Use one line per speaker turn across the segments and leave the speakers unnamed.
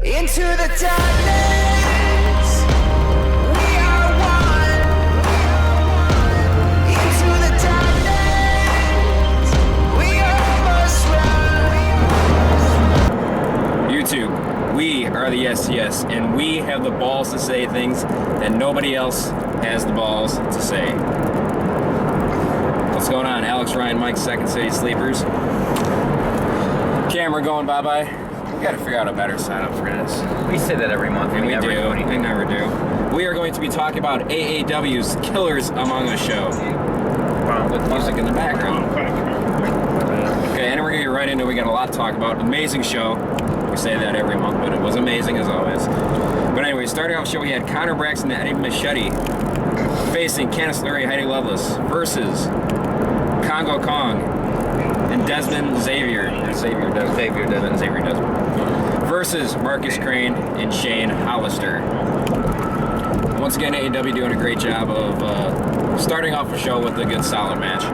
Into the darkness, we are one. Into the darkness, we almost run.
YouTube, we are the STS, and we have the balls to say things that nobody else has the balls to say. What's going on? Alex, Ryan, Mike, Second City Sleepers. Camera going bye-bye. We gotta figure out a better setup for this.
We say that every month.
And we
never
do.
anything.
We never do. We are going to be talking about AAW's Killers Among Us show. With music in the background. Okay, and we're gonna get right into it. We got a lot to talk about. Amazing show. We say that every month, but it was amazing as always. But anyway, starting off the show, we had Connor Braxton and Eddie Machete facing Candice LeRae, Heidi Lovelace versus Congo Kong and Desmond Xavier. Xavier Desmond. Versus Marcus Crane and Shane Hollister. Once again, AEW doing a great job of starting off the show with a good solid match.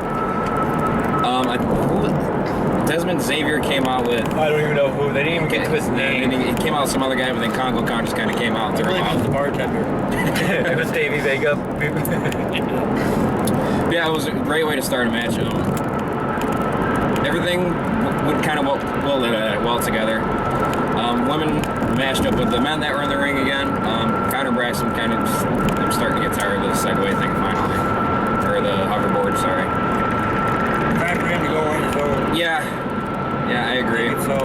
Desmond Xavier came out with...
I don't even know who. They didn't even get to his name.
And he came out with some other guy, but then Congo Kong just kind of came out and threw him
I believe he was
off.
the bartender.
It was Davey Vega.
Yeah, it was a great way to start a match. Everything went kind of well together. Women matched up with the men that were in the ring again. Connor Braxton kind of I'm starting to get tired of the Segway thing finally. Or the hoverboard, sorry.
Time for him to go on his own.
Yeah, I agree.
So,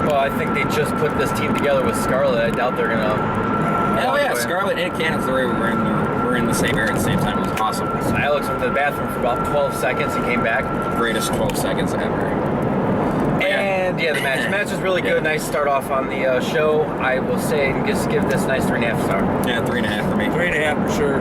Well, I think they just put this team together with Scarlett. I doubt they're gonna.
Oh yeah, Scarlett and Candice LeRae were in the same area at the same time. It was awesome.
So Alex went to the bathroom for about 12 seconds and came back.
Greatest 12 seconds ever.
And yeah, the match was really good. Nice start off on the show. I will say, and just give this nice 3.5 star.
Yeah, 3.5 for me.
3.5 for sure.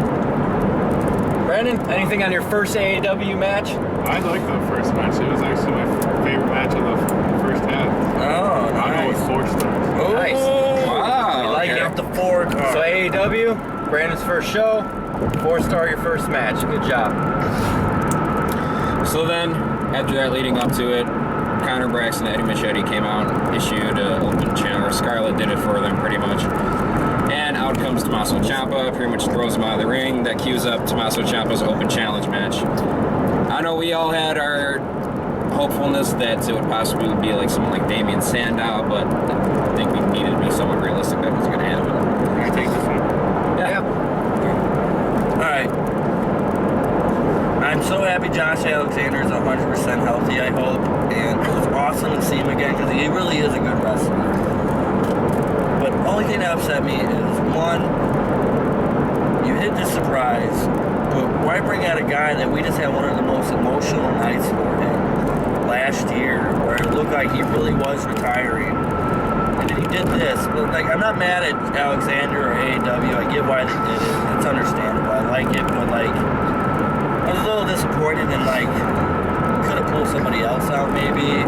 Brandon, anything on your first AAW match?
I like the first match. It was actually my favorite match of the first half.
Oh,
I'll go with
nice.
4 stars.
Oh,
Nice.
Wow.
You like
okay.
it?
Up the 4 card.
So AAW, Brandon's first show, 4-star your first match. Good job.
So then, after that, leading up to it, Connor Braxton and Eddie Machete came out and issued an open challenge. Scarlett did it for them pretty much. And out comes Tommaso Ciampa, pretty much throws him out of the ring. That cues up Tommaso Ciampa's open challenge match. I know we all had our hopefulness that it would possibly be like someone like Damian Sandow, but I think we needed to be somewhat realistic that was going to happen.
Can I take this one?
Yeah.
Alright. I'm so happy Josh Alexander is 100% healthy, I hope. And it was awesome to see him again because he really is a good wrestler. But the only thing that upset me is, one, you hit the surprise, but why bring out a guy that we just had one of the most emotional nights for him last year, where it looked like he really was retiring. And then he did this, but like, I'm not mad at Alexander or AEW. I get why they did it. It's understandable. I like it, but like, I was a little disappointed in like, could have pulled somebody else out maybe.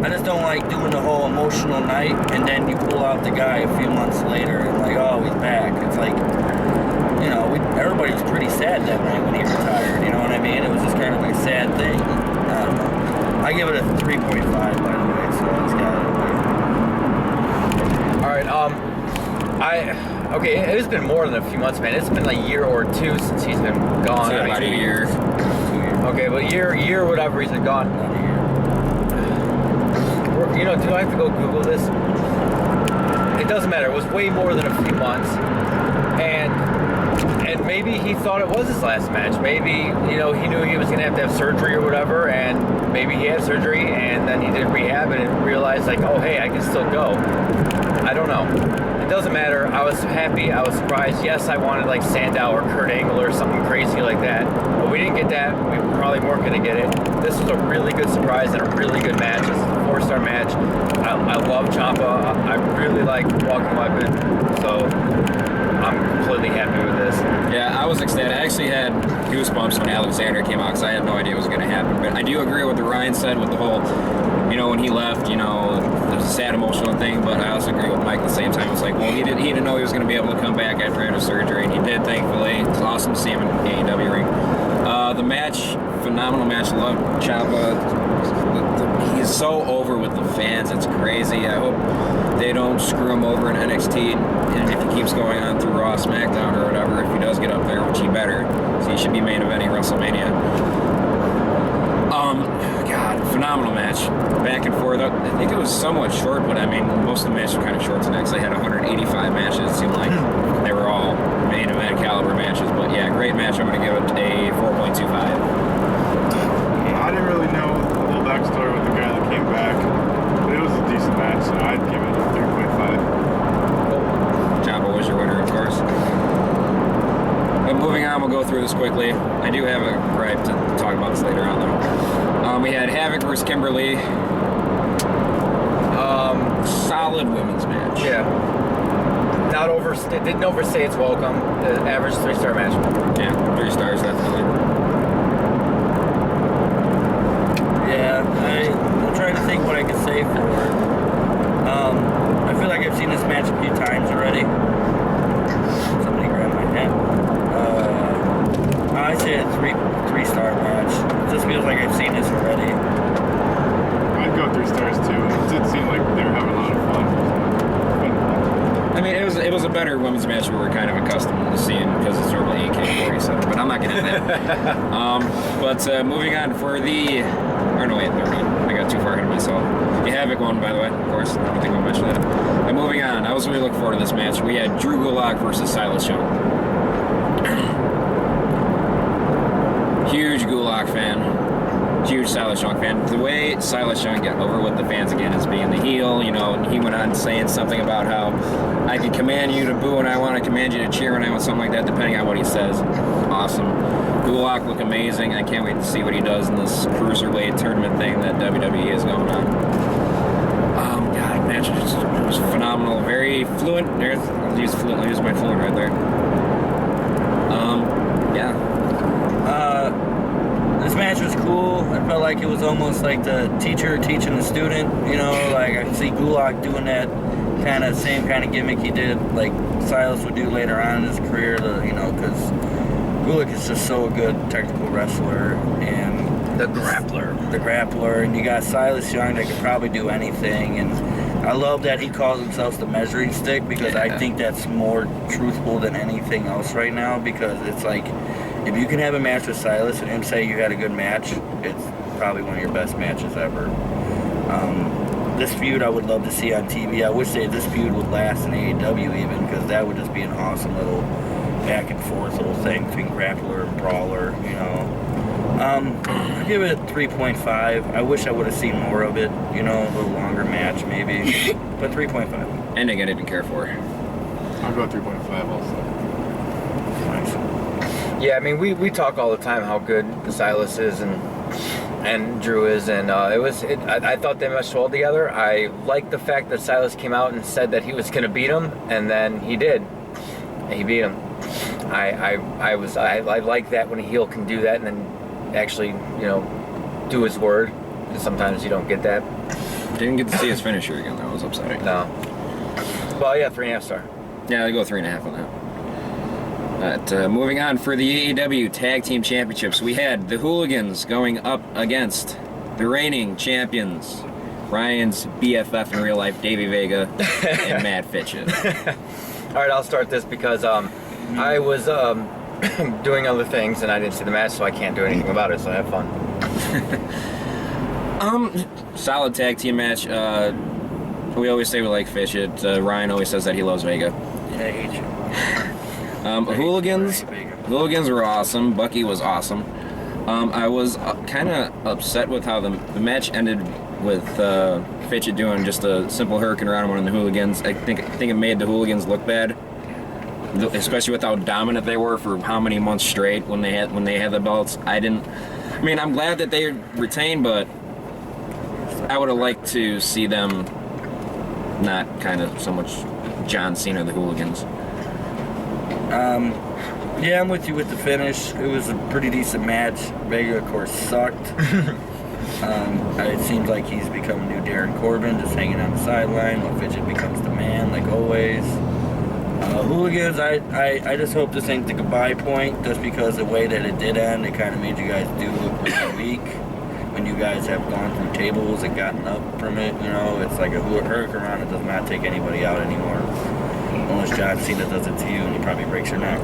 I just don't like doing the whole emotional night and then you pull out the guy a few months later and like, oh, he's back. It's like, you know, everybody was pretty sad that night when he retired. You know what I mean? It was just kind of like a sad thing. I don't know. I give it a 3.5 by the way, so it's got it.
All right. Okay, it has been more than a few months, man. It's been like a year or two since he's been gone.
So about a year.
Okay, but year, whatever, he's been gone. You know, do I have to go Google this? It doesn't matter. It was way more than a few months, and maybe he thought it was his last match. Maybe, you know, he knew he was gonna have to have surgery or whatever, and maybe he had surgery, and then he did rehab and realized like, oh hey, I can still go. I don't know. It doesn't matter. I was happy. I was surprised. Yes, I wanted like Sandow or Kurt Angle or something crazy like that, but we didn't get that. We probably weren't going to get it. This was a really good surprise and a really good match. This is a 4-star match. I love Ciampa. I really like Walking Weapon, so I'm completely happy with this.
Yeah, I was ecstatic. I actually had goosebumps when Alexander came out because I had no idea what was going to happen. But I do agree with what Ryan said with the whole, you know, when he left, you know, there's a sad emotional thing. But I also agree with Mike at the same time. It's like, well, he didn't know he was going to be able to come back after he had a surgery, and he did, thankfully. It's awesome to see him in the AEW ring. The match, phenomenal match. Love Ciampa. he's so over with the fans. It's crazy. I hope they don't screw him over in NXT, and if he keeps going on through Raw, SmackDown, or whatever, if he does get up there, which he better, so he should be main eventing WrestleMania. God, phenomenal match. Back and forth. I think it was somewhat short, but I mean, most of the matches were kind of short tonight because they had 185 matches. It seemed like they were all main event caliber matches. But yeah, great match. I'm going to give it a 4.25.
I didn't really know the whole backstory with the guy that came back, but it was a decent match, so I'd give it a 3.5.
Jabba was your winner, of course. But moving on, we'll go through this quickly. I do have a gripe to talk about this later on, though. We had Havoc versus Kimberly. Solid women's match.
Yeah. Not overstay. Didn't overstay its welcome. The average 3-star match.
Yeah, 3 stars definitely.
Yeah, I'm trying to think what I could say for it. I feel like I've seen this match a few times already. Somebody grab my hat. I'd say a 3-star match. It just feels like I've seen this already.
I'd go 3 stars too. It did seem like they were having a lot of fun.
I mean, it was a better women's match we were kind of accustomed to seeing because it's normally AK-47, but I'm not getting into that. But moving on for the... Or no, wait, never mind. I got too far ahead of myself. The Havoc one, by the way, of course. I don't think we mentioned that. And moving on, I was really looking forward to this match. We had Drew Gulak versus Silas Young. Huge Gulak fan. Huge Silas Young fan. The way Silas Young got over with the fans again is being the heel, you know, and he went on saying something about how I can command you to boo and I want to command you to cheer and I want something like that, depending on what he says. Awesome. Gulak look amazing. I can't wait to see what he does in this cruiserweight tournament thing that WWE is going on. God, match was phenomenal. Very fluent. I'll use my fluent right there. Yeah.
This match was cool. I felt like it was almost like the teacher teaching the student, you know, like I see Gulak doing that same kind of gimmick he did, like Silas would do later on in his career, you know, because Gulak is just so a good technical wrestler and
The grappler.
And you got Silas Young that could probably do anything, and I love that he calls himself the measuring stick because I think that's more truthful than anything else right now, because it's like, if you can have a match with Silas and him say you had a good match, it's probably one of your best matches ever. This feud I would love to see on TV. I wish this feud would last in AEW even, because that would just be an awesome little back and forth little thing between grappler and brawler, you know. I'll give it a 3.5. I wish I would have seen more of it, you know, a little longer match maybe, but 3.5.
Ending I didn't care for.
I'll go 3.5 also.
Nice.
Yeah, I mean, we talk all the time how good Silas is and Drew is, and I thought they meshed well together. I like the fact that Silas came out and said that he was going to beat him, and then he did. He beat him. I like that when a heel can do that and then actually, you know, do his word, because sometimes you don't get that.
Didn't get to see his finisher again. That was upsetting.
No. Well, yeah, 3.5 star.
Yeah, I go 3.5 on that. But moving on for the AEW Tag Team Championships, we had the Hooligans going up against the reigning champions, Ryan's BFF in real life, Davey Vega, and Matt Fitchett.
All right, I'll start this because I was doing other things and I didn't see the match, so I can't do anything about it. So have fun.
Solid tag team match. We always say we like Fitchett. Ryan always says that he loves Vega.
Yeah, I hate you.
Hooligans were awesome. Bucky was awesome. I was kind of upset with how the match ended with Fitchett doing just a simple hurricane around one of the Hooligans. I think it made the Hooligans look bad, especially with how dominant they were for how many months straight when they had the belts. I'm glad that they retained, but I would have liked to see them not kind of so much John Cena the Hooligans.
Yeah, I'm with you with the finish. It was a pretty decent match. Vega, of course, sucked. It seems like he's become a new Darren Corbin, just hanging on the sideline while Fitchett becomes the man, like always. Hooligans, I just hope this ain't the goodbye point, just because the way that it did end, it kind of made you guys do look really weak. when you guys have gone through tables and gotten up from it. You know, it's like a Hurricane does not take anybody out anymore. Unless John Cena does it to you and he probably breaks your neck.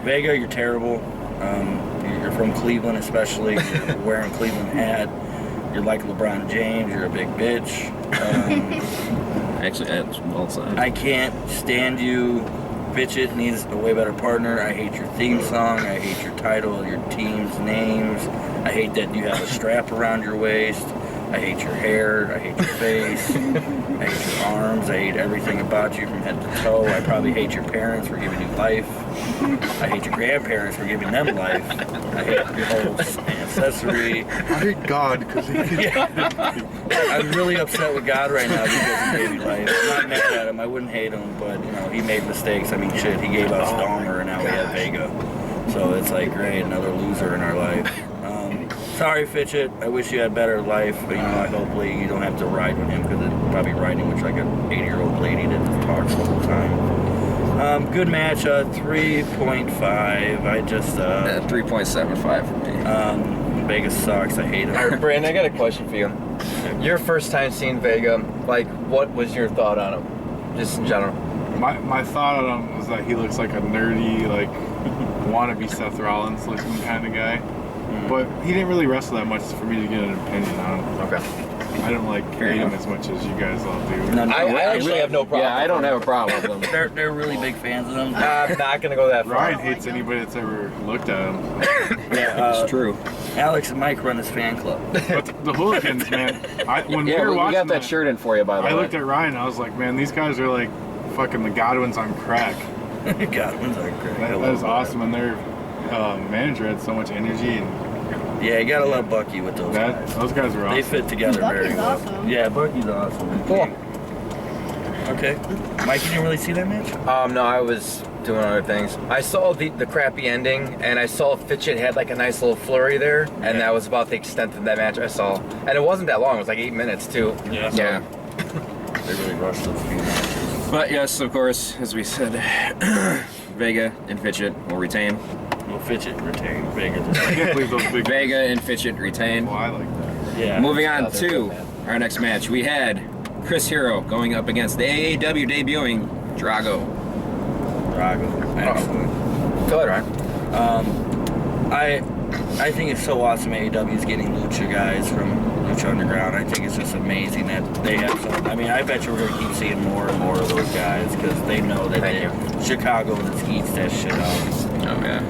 Vega, you're terrible. You're from Cleveland, especially. You're wearing a Cleveland hat. You're like LeBron James. You're a big bitch.
Actually, that's well said.
I can't stand you. Fitchett needs a way better partner. I hate your theme song. I hate your title, your team's names. I hate that you have a strap around your waist. I hate your hair. I hate your face. I hate your arms. I hate everything about you from head to toe. I probably hate your parents for giving you life. I hate your grandparents for giving them life. I hate your whole ancestry.
I hate God because he
I'm really upset with God right now because he gave me life. I'm not mad at him. I wouldn't hate him, but you know he made mistakes. I mean, shit, he gave us Dahmer, and now we have Vega. So it's like, great, another loser in our life. Sorry, Fitchett. I wish you had better life. But, you know, hopefully you don't have to ride with him because it's probably riding with like an 80-year-old lady that just talks the whole time. Good match. 3.5. I just
3.75 for me.
Vegas sucks. I hate him.
All right, Brandon, I got a question for you. Your first time seeing Vega, like, what was your thought on him, just in general?
My thought on him was that he looks like a nerdy, like wannabe Seth Rollins looking kind of guy. But he didn't really wrestle that much for me to get an opinion on him.
Okay.
I don't like hate him as much as you guys all do.
No, no,
I actually have no problem.
Yeah, I don't have a problem with them.
They're really big fans of them.
I'm not going to go that far.
Ryan hates anybody that's ever looked at him.
Yeah,
It's true.
Alex and Mike run this fan club.
But the Hooligans, man, when
Yeah,
we were
we
watching
got that shirt in for you, by the way.
I looked at Ryan and I was like, man, these guys are like fucking the Godwins on crack.
Godwin's are great.
That was awesome, and their manager had so much energy, and
Yeah, you gotta love Bucky with those guys.
those guys were
They
awesome.
fit together very
Bucky's
well.
awesome.
Yeah, Bucky's awesome.
Cool.
Okay. Mike, you didn't really see that match?
No, I was doing other things. I saw the crappy ending, and I saw Fitchett had like a nice little flurry there, and
Yeah.
that was about the extent of that match I saw. And it wasn't that long; it was like 8 minutes too.
Yeah.
Yeah.
They really rushed those few matches.
But yes, of course, as we said, Vega and Fitchett will retain.
Well, Fitchett retained. Vega
I
just
can't believe those big.
Vega and Fitchett retain.
Well, I like that.
yeah.
Moving on
Oh, they're
to
good, man.
our next match, we had Chris Hero going up against the AAW debuting Drago.
Drago. Excellent.
Go ahead, Ryan.
I think it's so awesome AEW is getting Lucha guys from Lucha Underground. I think it's just amazing that they have some. I mean, I bet you we're going to keep seeing more and more of those guys because they know that
Thank
Chicago just eats that shit up.
Oh yeah.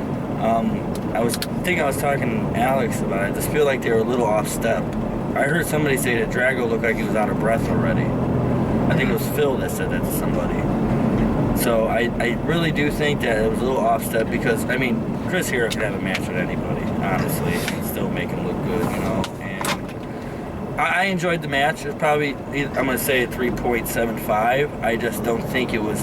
I was talking to Alex about it. I just feel like they were a little off step. I heard somebody say that Drago looked like he was out of breath already. I think it was Phil that said that to somebody. So I really do think that it was a little off step because, I mean, Chris Hero could have a match with anybody, honestly, and still make him look good, you know. And I enjoyed the match. It's probably, I'm going to say a 3.75. I just don't think it was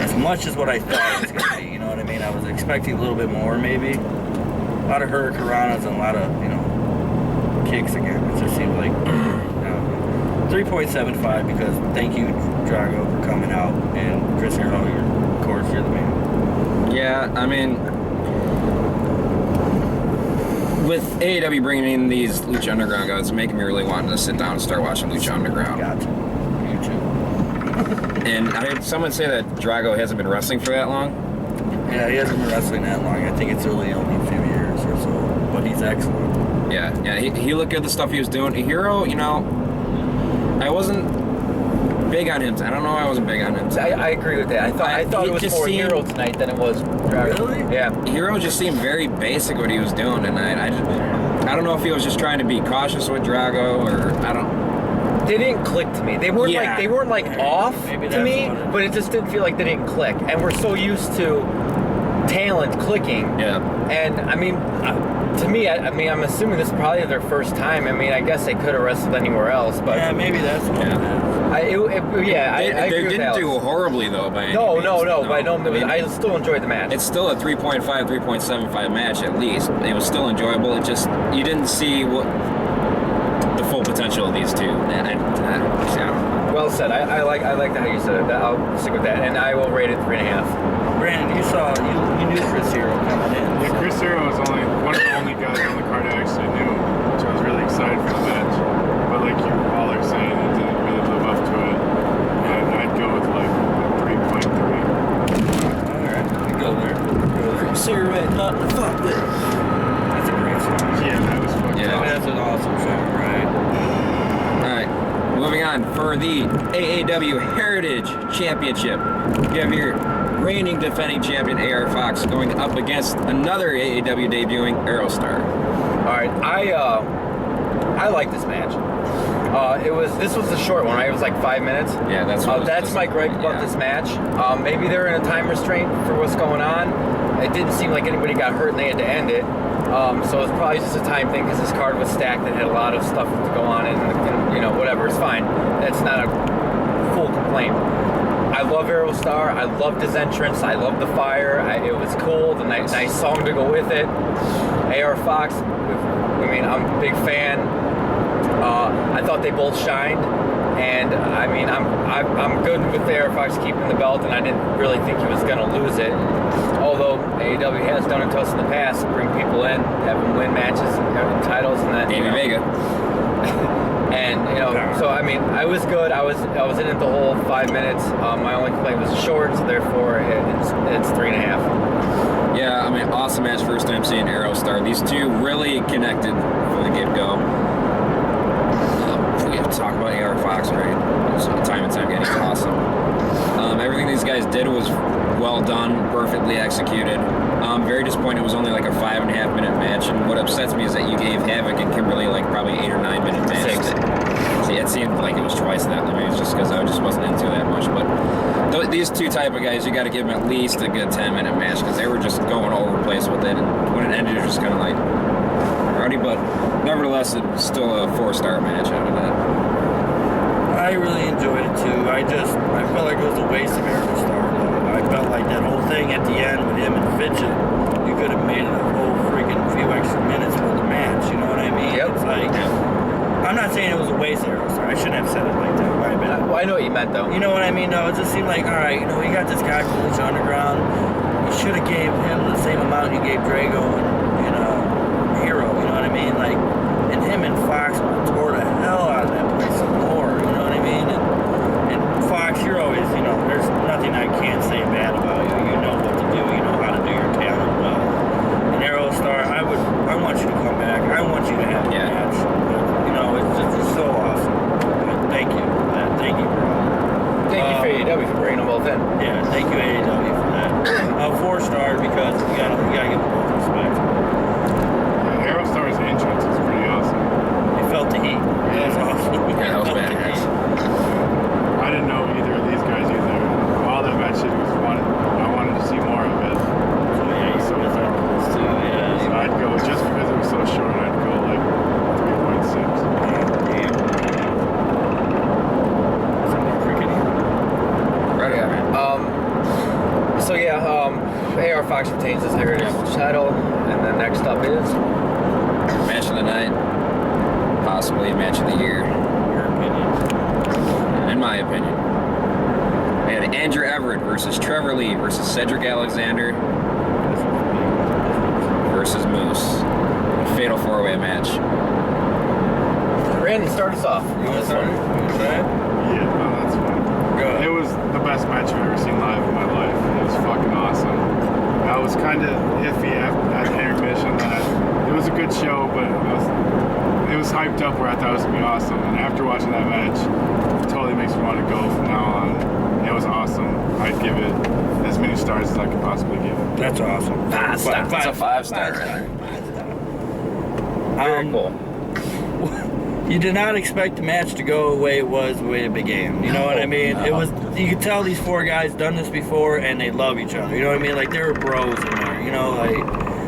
as much as what I thought it was going to be, you know what I mean? I was expecting a little bit more, maybe. A lot of hurricanranas and a lot of, you know, kicks again. It just seemed like 3.75 because thank you, Drago, for coming out, and Chris Hero, of course, you're the man.
Yeah, I mean, with AEW bringing in these Lucha Underground guys, it's making me really want to sit down and start watching Lucha Underground.
Gotcha. You too.
And I heard someone say that Drago hasn't been wrestling for that long.
Yeah, he hasn't been wrestling that long. I think it's really only a few years or so, but he's excellent.
Yeah, he looked good, the stuff he was doing. Hero, you know, I wasn't big on him. I don't know why I wasn't big on him.
I agree with that. I thought
He
it was
just
more
seemed-
Hero tonight than it was Drago.
Really?
Yeah.
Hero just seemed very basic what he was doing tonight. I don't know if he was just trying to be cautious with Drago or I don't.
They didn't click to me. They weren't
Yeah.
like off
Maybe
to
that's
me,
what it is.
but it just didn't feel like they didn't click. And we're so used to talent clicking.
Yeah.
And I mean, to me, I mean, I'm assuming this is probably their first time. I mean, I guess they could have wrestled anywhere else, but
Yeah, maybe that's what it is.
I agree
They
with
didn't
Alex.
do horribly though by any
No,
means.
by no means. I still enjoyed the match.
It's still a 3.5, 3.75 match at least. It was still enjoyable. It just you didn't see what the full potential of these two. And I don't know.
Well said. I like how you said it. I'll stick with that, and I will rate it 3.5.
Brandon, you knew Chris Hero coming in.
Yeah, Chris Hero was one of the only guys on the card I actually knew, which I was really excited for the match. But like you all are saying, it didn't really live up to it. I'd go with like a 3.3.
Alright, we go there. Chris Hero ain't nothing to fuck with. That's a great song.
Yeah, that was fucking
Yeah.
I mean, that's an awesome song, right?
All right, moving on for the AAW Heritage Championship. You have your reigning defending champion AR Fox going up against another AAW debuting Aerostar.
All right, I like this match. This was a short one, right? It was like 5 minutes.
Yeah,
That's my gripe about this match. Maybe they're in a time restraint for what's going on. It didn't seem like anybody got hurt and they had to end it. So it's probably just a time thing because this card was stacked and had a lot of stuff to go on and you know, whatever, it's fine. That's not a full complaint. I love Aerostar. I loved his entrance. I loved the fire. It was cool. The nice song to go with it. AR Fox, I mean, I'm a big fan. I thought they both shined, and I mean, I'm good with AR Fox keeping the belt, and I didn't really think he was going to lose it. Although AEW has done it to us in the past, bring people in, have them win matches and titles, and then
Davey Vega.
and you know, so I mean, I was good. I was in it the whole 5 minutes. My only complaint was short, so therefore it's 3.5.
Yeah, I mean, awesome match. First time seeing Aerostar. These two really connected from the get-go. We have to talk about AR Fox, right? Just time and time again, he's awesome. Everything these guys did was well done, perfectly executed. Very disappointed it was only like a 5.5 minute match, and what upsets me is that you gave Havoc and Kimberly like probably 8 or 9 minute matches.
6.
See, it seemed like it was twice that. Maybe it's just because I just wasn't into that much. But these two type of guys, you got to give them at least a good 10 minute match because they were just going all over the place with it, and when it ended, it was just kind of like rowdy. But nevertheless, it was still a 4-star match out of that.
I really enjoyed it too. I felt like it was a waste of Aerostar. I felt like that whole thing at the end with him and Fitchett, you could have made it a whole freaking few extra minutes for the match. You know what I mean?
Yep.
It's like, I'm not saying it was a waste of Aerostar. I shouldn't have said it like that. My bad.
Well, I know what you meant though.
You know what I mean? No, it just seemed like, all right, you know, you got this guy from Lucha Underground. You should have gave him the same amount you gave Drago and, you know, Hero. You know what I mean? Like, and him and Fox tore the hell out of that place some more. You know what I mean? And Fox, you're always, you know, there's nothing I can't say bad about you. You know what to do. You know how to do your talent well. And Aerostar, I want you to come back. I want you to have a match. But, you know, it's so awesome. But thank you for that. Thank you, bro.
Thank you for AEW for bringing them both in.
Yeah, thank you AEW for that. 4-star because you gotta give them both respect.
Aerostar's entrance is pretty awesome.
You felt the heat. That was awesome.
Yeah, that was
Felt the
badass.
heat.
I didn't know either of these guys either. All that match did was I wanted to see more of it.
So yeah, you
So
saw this too. Yeah.
So I'd go, just because it was so short, I'd go like 3.6.
Damn. Some more cricket here.
Right on, man.
So yeah, AR Fox retains his Heritage title, and then next up is
Match of the night, possibly match of the year,
Your opinion.
in my opinion. We had Andrew Everett versus Trevor Lee versus Cedric Alexander versus Moose. A fatal 4-way match.
Brandon. Start us off.
You want to start?
Yeah, no, that's fine.
Go.
It was the best match I've ever seen live in my life. It was fucking awesome. I was kind of iffy at the intermission that it was a good show, but it was hyped up where I thought it was going to be awesome. And after watching that match, it totally makes me want to go from now on. It was awesome. I'd give it as many stars as I could possibly give it.
That's awesome.
5 stars.
That's a 5-star right there.
Very cool.
You did not expect the match to go the way it was the way it began. You know what I mean? It was. You could tell these 4 guys done this before and they love each other. You know what I mean? Like they were bros in there. You know, like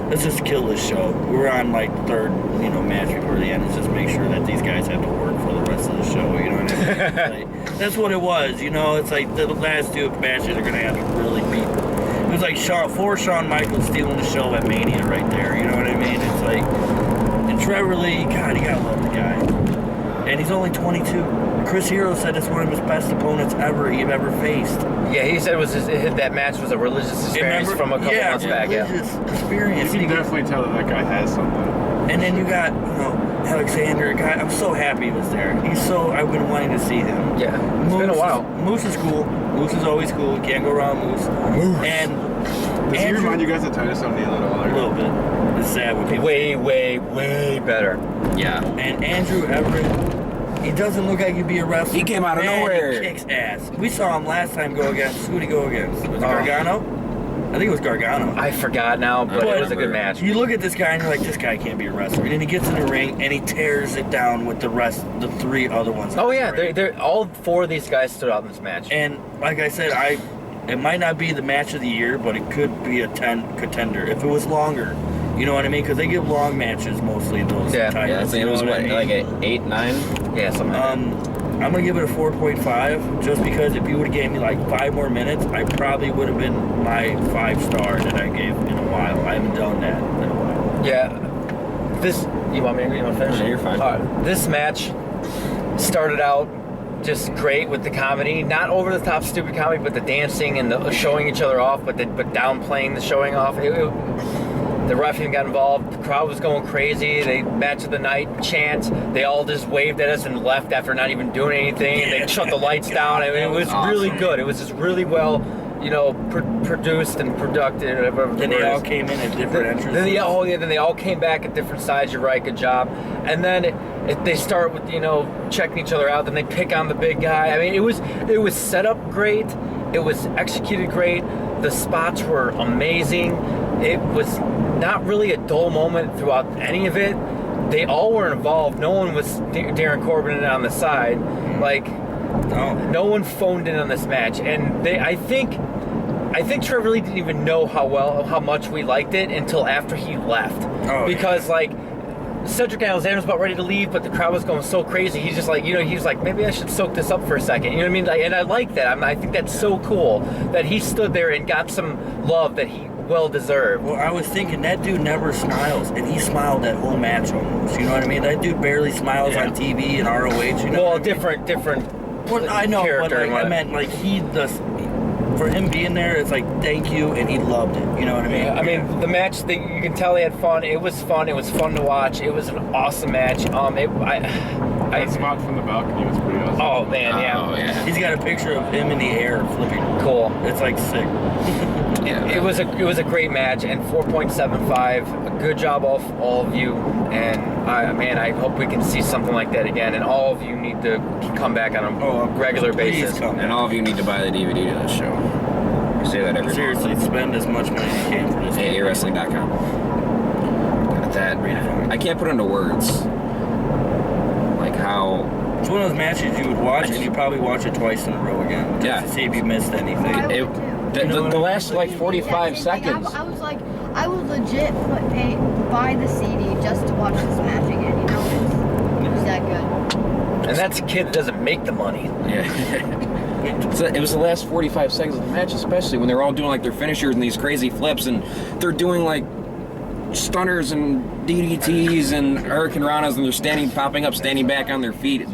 let's just kill this show. We're on like the 3rd, you know, match before the end. Let's just make sure that these guys have to work for the rest of the show. You know what I mean? Like, that's what it was. You know, it's like the last 2 matches are gonna have to really beat. It was like Shawn Michaels stealing the show at Mania right there. You know what I mean? It's like, and Trevor Lee, God, you gotta love the guy. And he's only 22. Chris Hero said it's one of his best opponents you've ever faced.
Yeah, he said that match was a religious experience from a couple months back. Yeah.
Religious
You
experience.
can definitely tell that guy has something.
And then you got, Alexander, a guy, I'm so happy he was there. I've been wanting to see him.
Yeah, it's been a while.
Moose is cool. Moose is always cool. You can't go wrong with Moose. And
Does he
Andrew-
remind you guys of Titus O'Neil at all?
a little bit. It's sad when people
Way better.
Yeah.
And Andrew Everett, he doesn't look like he'd be a wrestler.
He came out of
Man,
nowhere.
He kicks ass. We saw him last time who did he go against? Was it
Oh.
Gargano? I think it was Gargano.
I forgot now, but it was a good match.
You look at this guy and you're like, this guy can't be a wrestler. And then he gets in the ring and he tears it down with the 3 other ones.
Oh
in
yeah,
the ring.
they're all 4 of these guys stood out in this match.
And like I said, it might not be the match of the year, but it could be a contender if it was longer. You know what I mean? Because they give long matches mostly those
Yeah,
titles.
Yeah, I think
you
it was
know
what,
I mean?
like an 8, 9?
Yeah, something like that.
I'm gonna give it a 4.5 just because if you would have gave me like 5 more minutes, I probably would have been my 5-star that I gave in a while. I haven't done that in a while.
Yeah. You want to finish?
No, you're fine.
This match started out just great with the comedy, not over the top stupid comedy, but the dancing and the showing each other off, but downplaying the showing off. The ref even got involved. The crowd was going crazy. They match of the night chant. They all just waved at us and left after not even doing anything. And they shut the lights down. I mean, it was really good. It was just really well, produced and productive.
Then they all came in at different entrances.
Then they all came back at different sides. You're right, good job. And then they start with checking each other out. Then they pick on the big guy. I mean, it was set up great. It was executed great. The spots were amazing. It was not really a dull moment throughout any of it. They all were involved. No one was Darren Corbin on the side. Like, no one phoned in on this match. And I think Trevor really didn't even know how much we liked it until after he left. Because Cedric Alexander was about ready to leave, but the crowd was going so crazy. He's just like, he was like, maybe I should soak this up for a second. You know what I mean? And I like that. I think that's so cool that he stood there and got some love that he well deserved.
Well, I was thinking that dude never smiles, and he smiled that whole match almost. You know what I mean? That dude barely smiles on TV and ROH. You know?
Well,
what I mean?
different.
Well, I know, but
character.
I meant he does. For him being there, it's like thank you, and he loved it. You know what I mean?
Yeah, I mean, the match, you can tell they had fun. It was fun. It was fun to watch. It was an awesome match.
That spot from the balcony was pretty awesome.
Oh man, yeah.
Oh, yeah.
He's got a picture of him in the air flipping.
Cool.
It's like sick.
Yeah.
It was a great match, and 4.75. Good job, all of you. And I hope we can see something like that again. And all of you need to come back on a regular
Please
basis.
come.
And all of you need to buy the DVD to the show. I say that every
Seriously, spend as much money as you can for this.
AAWrestling.com. Got that. I can't put into words. Like how.
It's one of those matches you would watch, and you probably watch it twice in a row again. Just
Yeah.
to see if you missed anything.
I would
It,
too.
the last like 45
Yeah,
seconds.
I was legit buy the CD just to watch this match again. It was that good.
And that's a kid that doesn't make the money.
Yeah. So it was the last 45 seconds of the match, especially when they're all doing like their finishers and these crazy flips, and they're doing like stunners and DDTs and Hurricane Ranas, and they're popping up, standing back on their feet.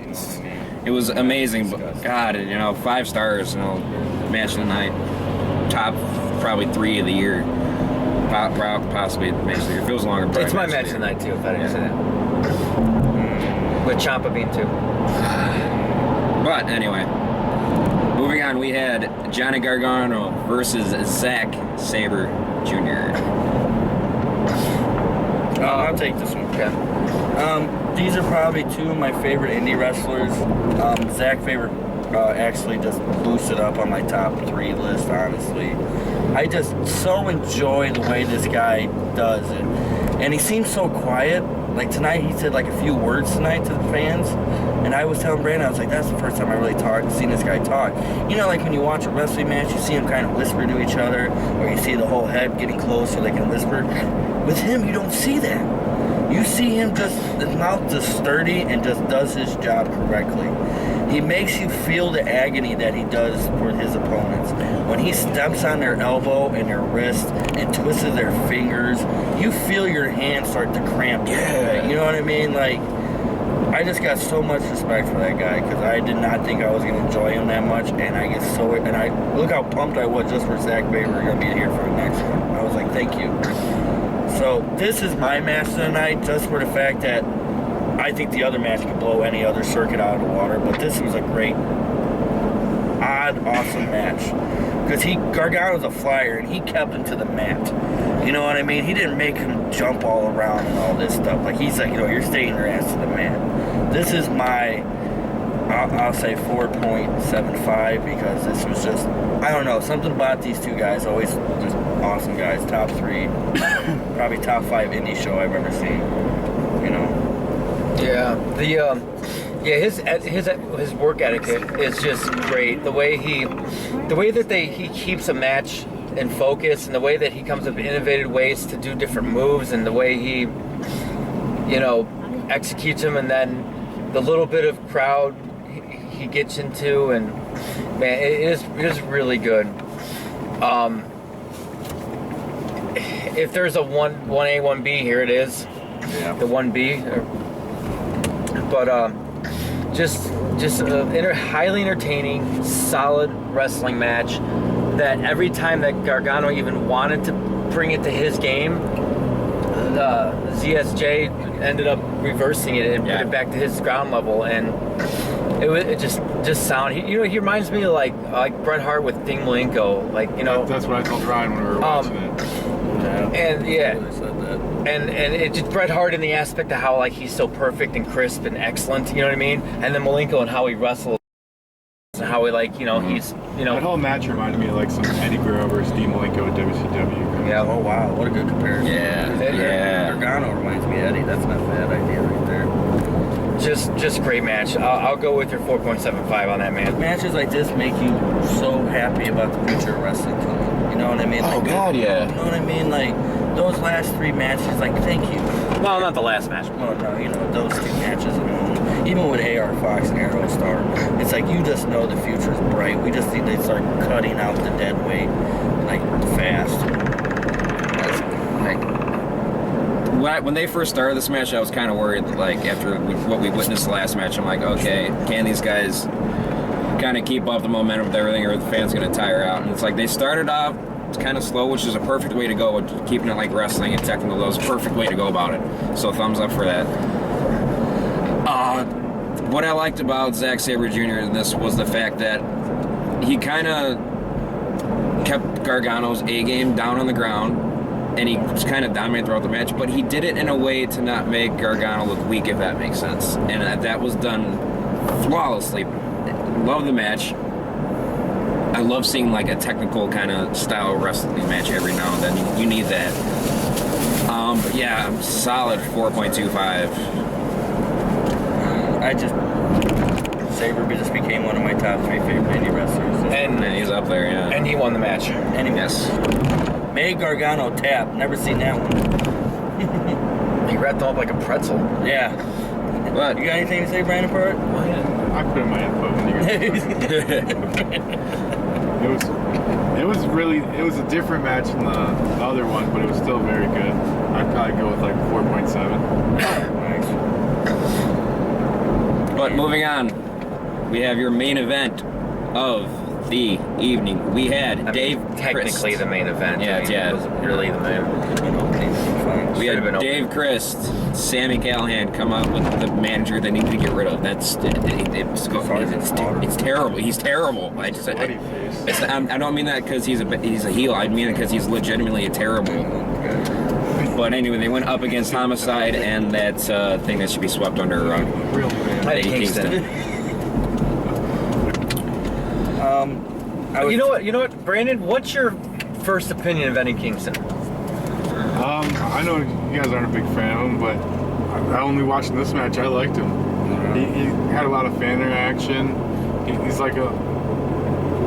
It was amazing. But God, 5 stars. Match of the night, top probably 3 of the year, possibly match of the year. If it was longer, probably
It's my match
of the
tonight too, if I didn't say that.
Mm.
With Ciampa being too.
But anyway, moving on, we had Johnny Gargano versus Zack Sabre Jr.
I'll take this one.
Okay.
These are probably 2 of my favorite indie wrestlers. Zack Sabre actually just boosted up on my top 3 list, honestly. I just so enjoy the way this guy does it. And he seems so quiet. Like tonight, he said like a few words tonight to the fans. And I was telling Brandon, I was like, that's the first time I really seen this guy talk. Like when you watch a wrestling match, you see him kind of whisper to each other, or you see the whole head getting close so they can whisper. With him, you don't see that. You see him his mouth just sturdy and just does his job correctly. He makes you feel the agony that he does for his opponents. When he steps on their elbow and their wrist and twists their fingers, you feel your hands start to cramp.
Yeah.
You know what I mean? Like, I just got so much respect for that guy because I did not think I was going to enjoy him that much, and I get so and I look how pumped I was just for Zach Baber going to be here for the next one. I was like, thank you. So this is my match tonight, just for the fact that I think the other match could blow any other circuit out of the water, but this was a great, odd, awesome match. Because Gargano's a flyer, and he kept him to the mat. You know what I mean? He didn't make him jump all around and all this stuff. Like, he's like, you know, you're staying your ass to the mat. This is my, I'll say 4.75, because this was just, I don't know, something about these two guys, always just awesome guys. Top 3, probably top 5 indie show I've ever seen. You know?
Yeah, his work etiquette is just great. The way that he keeps a match in focus, and the way that he comes up with innovative ways to do different moves, and the way he, you know, executes them, and then the little bit of crowd he gets into, and man, it is really good. If there's a 1A, 1B, here it is.
Yeah.
The 1B. But just highly entertaining, solid wrestling match that every time that Gargano even wanted to bring it to his game, ZSJ ended up reversing it and put it back to his ground level, and it just sound. He reminds me of like Bret Hart with Dean Malenko, like, you know.
That's what I told Ryan when we were watching it.
And yeah.
They said that.
And it just Bret Hart in the aspect of how, like, he's so perfect and crisp and excellent, you know what I mean? And then Malenko and how he wrestles and how he, like, you know, he's, you know.
That whole match reminded me of like some Eddie Guerrero versus Dean Malenko at WCW.
Yeah.
Oh wow, what a good comparison.
Yeah.
Gargano reminds me of Eddie. That's not a bad idea right there.
Just great match. I'll go with your 4.75 on that, man.
Matches like this make you so happy about the future of wrestling coming. You know what I mean?
Oh,
Like,
God, yeah.
You know what I mean? Like, those last 3 matches, like, thank you.
No, not the last match.
Well, no, you know, those 2 matches, I mean, even with AR Fox and Aerostar, it's like you just know the future's bright. We just need to start cutting out the dead weight, like, fast.
When they first started this match, I was kind of worried that, like, after what we witnessed the last match, I'm like, okay, can these guys kind of keep up the momentum with everything, or the fans going to tire out? And it's like they started off kind of slow, which is a perfect way to go with keeping it like wrestling and technical. That was a perfect way to go about it. So thumbs up for that. What I liked about Zack Sabre Jr. in this was the fact that he kind of kept Gargano's A game down on the ground, and he was kind of dominated throughout the match, but he did it in a way to not make Gargano look weak, if that makes sense. And that was done flawlessly. Love the match. I love seeing like a technical kind of style wrestling match every now and then. You need that. But yeah, solid 4.25.
Sabre just became one of my top 3 favorite indie wrestlers.
And
He's up there, yeah.
and he won the match.
Yes.
Made Gargano tap. Never seen that one.
He wrapped him up like a pretzel.
Yeah.
But
You got anything to say, Brandon Pert?
I put in my input when you It was a different match than the other one, but it was still very good. I'd probably go with like 4.7.
Nice.
But moving on, we have your main event of the evening. We had Dave
Technically
Christ.
the main event.
Yeah,
I mean,
yeah.
It wasn't really the main.
We
Should've been
had Dave Christ, Sammy Callahan come up with the manager they need to get rid of. It's terrible. He's terrible. I don't mean that because he's a heel. I mean it because he's legitimately terrible. But anyway, they went up against Homicide and that thing that should be swept under the rug.
Real man.
Eddie Kingston. You know what, Brandon? What's your first opinion of Eddie Kingston?
I know you guys aren't a big fan of him, but I only watching this match, I liked him. He had a lot of fan interaction. He's like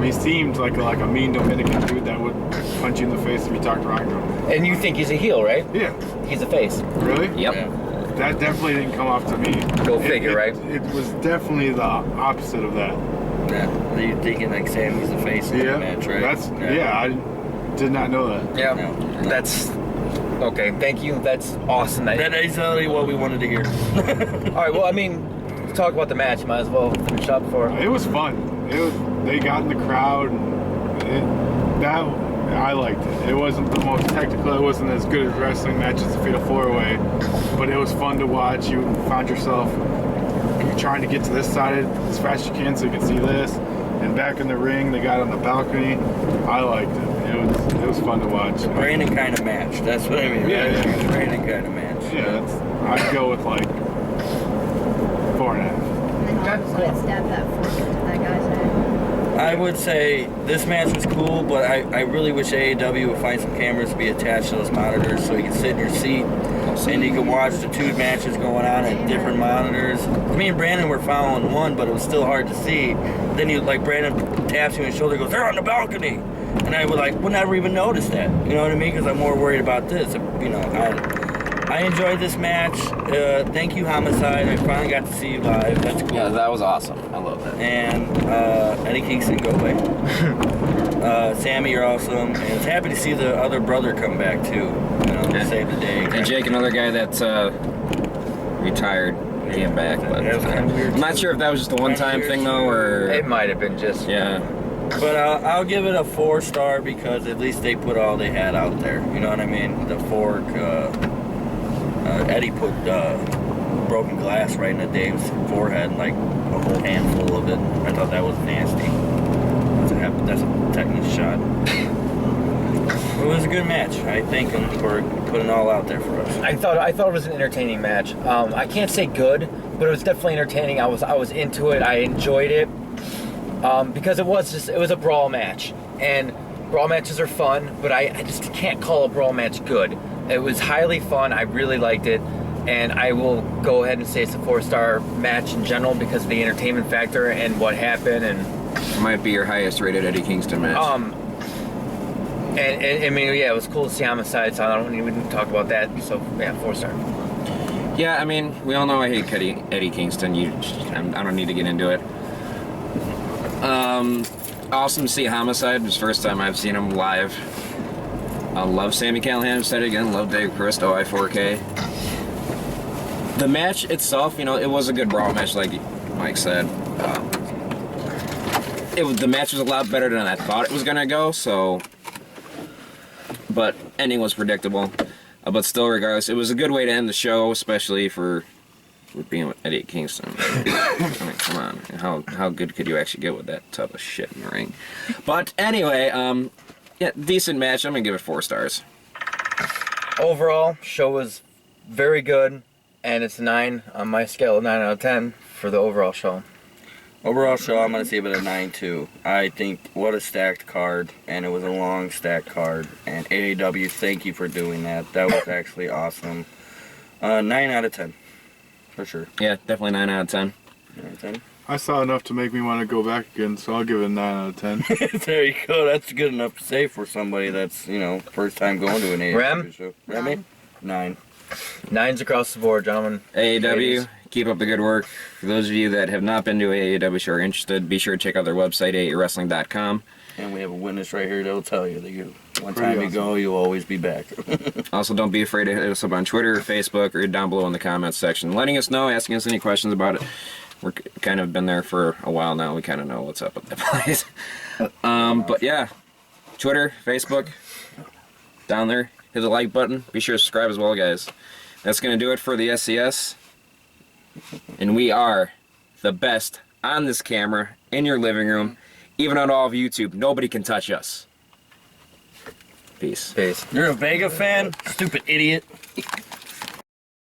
he seemed like a mean Dominican dude that would punch you in the face if you talked wrong to him.
And you think he's a heel, right?
Yeah.
He's a face.
Really?
Yep.
Yeah.
That definitely didn't come off to me.
Go figure, right?
It was definitely the opposite of that.
Yeah. Are you thinking like Sammy's the face of the match, right?
I did not know that.
Yeah.
No.
That's okay. Thank you. That's awesome.
That is exactly what we wanted to hear.
All right. Well, I mean, talk about the match. Might as well finish up for.
It was fun. They got in the crowd. I liked it. It wasn't the most technical. It wasn't as good as wrestling matches to Fatal 4-Way, but it was fun to watch. You found yourself trying to get to this side as fast as you can so you can see this. And back in the ring, they got on the balcony. I liked it. It was fun to watch.
Brandon kind of match. That's what I mean.
Yeah,
right?
yeah.
Brandon kind of match.
Yeah, I'd go with like 4.5.
And then Homicide stabbed that fork into that guy's head.
I would say this match was cool, but I really wish AEW would find some cameras to be attached to those monitors so you can sit in your seat and you can watch the two matches going on at different monitors. Me and Brandon were following one, but it was still hard to see. Then Brandon taps you on the shoulder, goes, "They're on the balcony," and I would never even notice that. You know what I mean? Because I'm more worried about this. You know, I enjoyed this match. Thank you, Homicide. I finally got to see you live. That's cool.
Yeah, that was awesome. I love that.
And Eddie Kingston, go away. Sammy, you're awesome. And it's happy to see the other brother come back too. You know,
Yeah.
save the day.
And Jake, another guy that's retired, came back. But
Yeah, it was kinda weird,
I'm not
too.
sure if that was just a one-time thing though, or
It might have been just.
yeah.
But I'll give it a 4-star because at least they put all they had out there. You know what I mean? The fork. Eddie put broken glass right into Dave's forehead, like a whole handful of it. I thought that was nasty. That's a tetanus shot. It was a good match. I thank him for putting it all out there for us.
I thought it was an entertaining match. I can't say good, but it was definitely entertaining. I was into it. I enjoyed it because it was a brawl match, and brawl matches are fun. But I just can't call a brawl match good. It was highly fun. I really liked it, and I will go ahead and say it's a 4-star match in general because of the entertainment factor and what happened. And
It might be your highest rated Eddie Kingston match.
and I mean, yeah, it was cool to see Homicide. So I don't even talk about that. So yeah, 4-star.
Yeah, I mean, we all know I hate Eddie Kingston. I don't need to get into it. Awesome to see Homicide. It was the first time I've seen him live. I love Sami Callihan. Said it again. Love Dave Christo, I4K. The match itself, you know, it was a good brawl match, like Mike said. The match was a lot better than I thought it was gonna go. So, but ending was predictable. But still, regardless, it was a good way to end the show, especially for being with Eddie Kingston. I mean, come on, how good could you actually get with that type of shit in the ring? But anyway, yeah, decent match. I'm gonna give it 4 stars.
Overall, show was very good, and it's a 9 on my scale of 9 out of 10 for the overall show.
Overall show, I'm going to give it a 9 too. I think what a stacked card, and it was a long stacked card. And AEW, thank you for doing that. That was actually awesome. 9 out of 10, for sure.
Yeah, definitely 9 out of 10.
9 out of 10.
I saw enough to make me want to go back again, so I'll give it a 9 out of 10.
There you go. That's good enough to say for somebody that's, you know, first time going to an AEW
Rem?
show. Remy? 9.
9s across the board, gentlemen.
AEW,
Ladies.
keep up the good work. For those of you that have not been to an AEW show or are interested, be sure to check out their website, AEWrestling.com.
And we have a witness right here that'll tell you that one
Pretty
time you
awesome.
go, you'll always be back.
Also, don't be afraid to hit us up on Twitter or Facebook or down below in the comments section, letting us know, asking us any questions about it. We're kind of been there for a while now. We kind of know what's up with the place. But yeah, Twitter, Facebook, down there. Hit the like button. Be sure to subscribe as well, guys. That's going to do it for the SCS. And we are the best on this camera, in your living room, even on all of YouTube. Nobody can touch us. Peace.
Peace.
You're a Vega fan? Stupid idiot.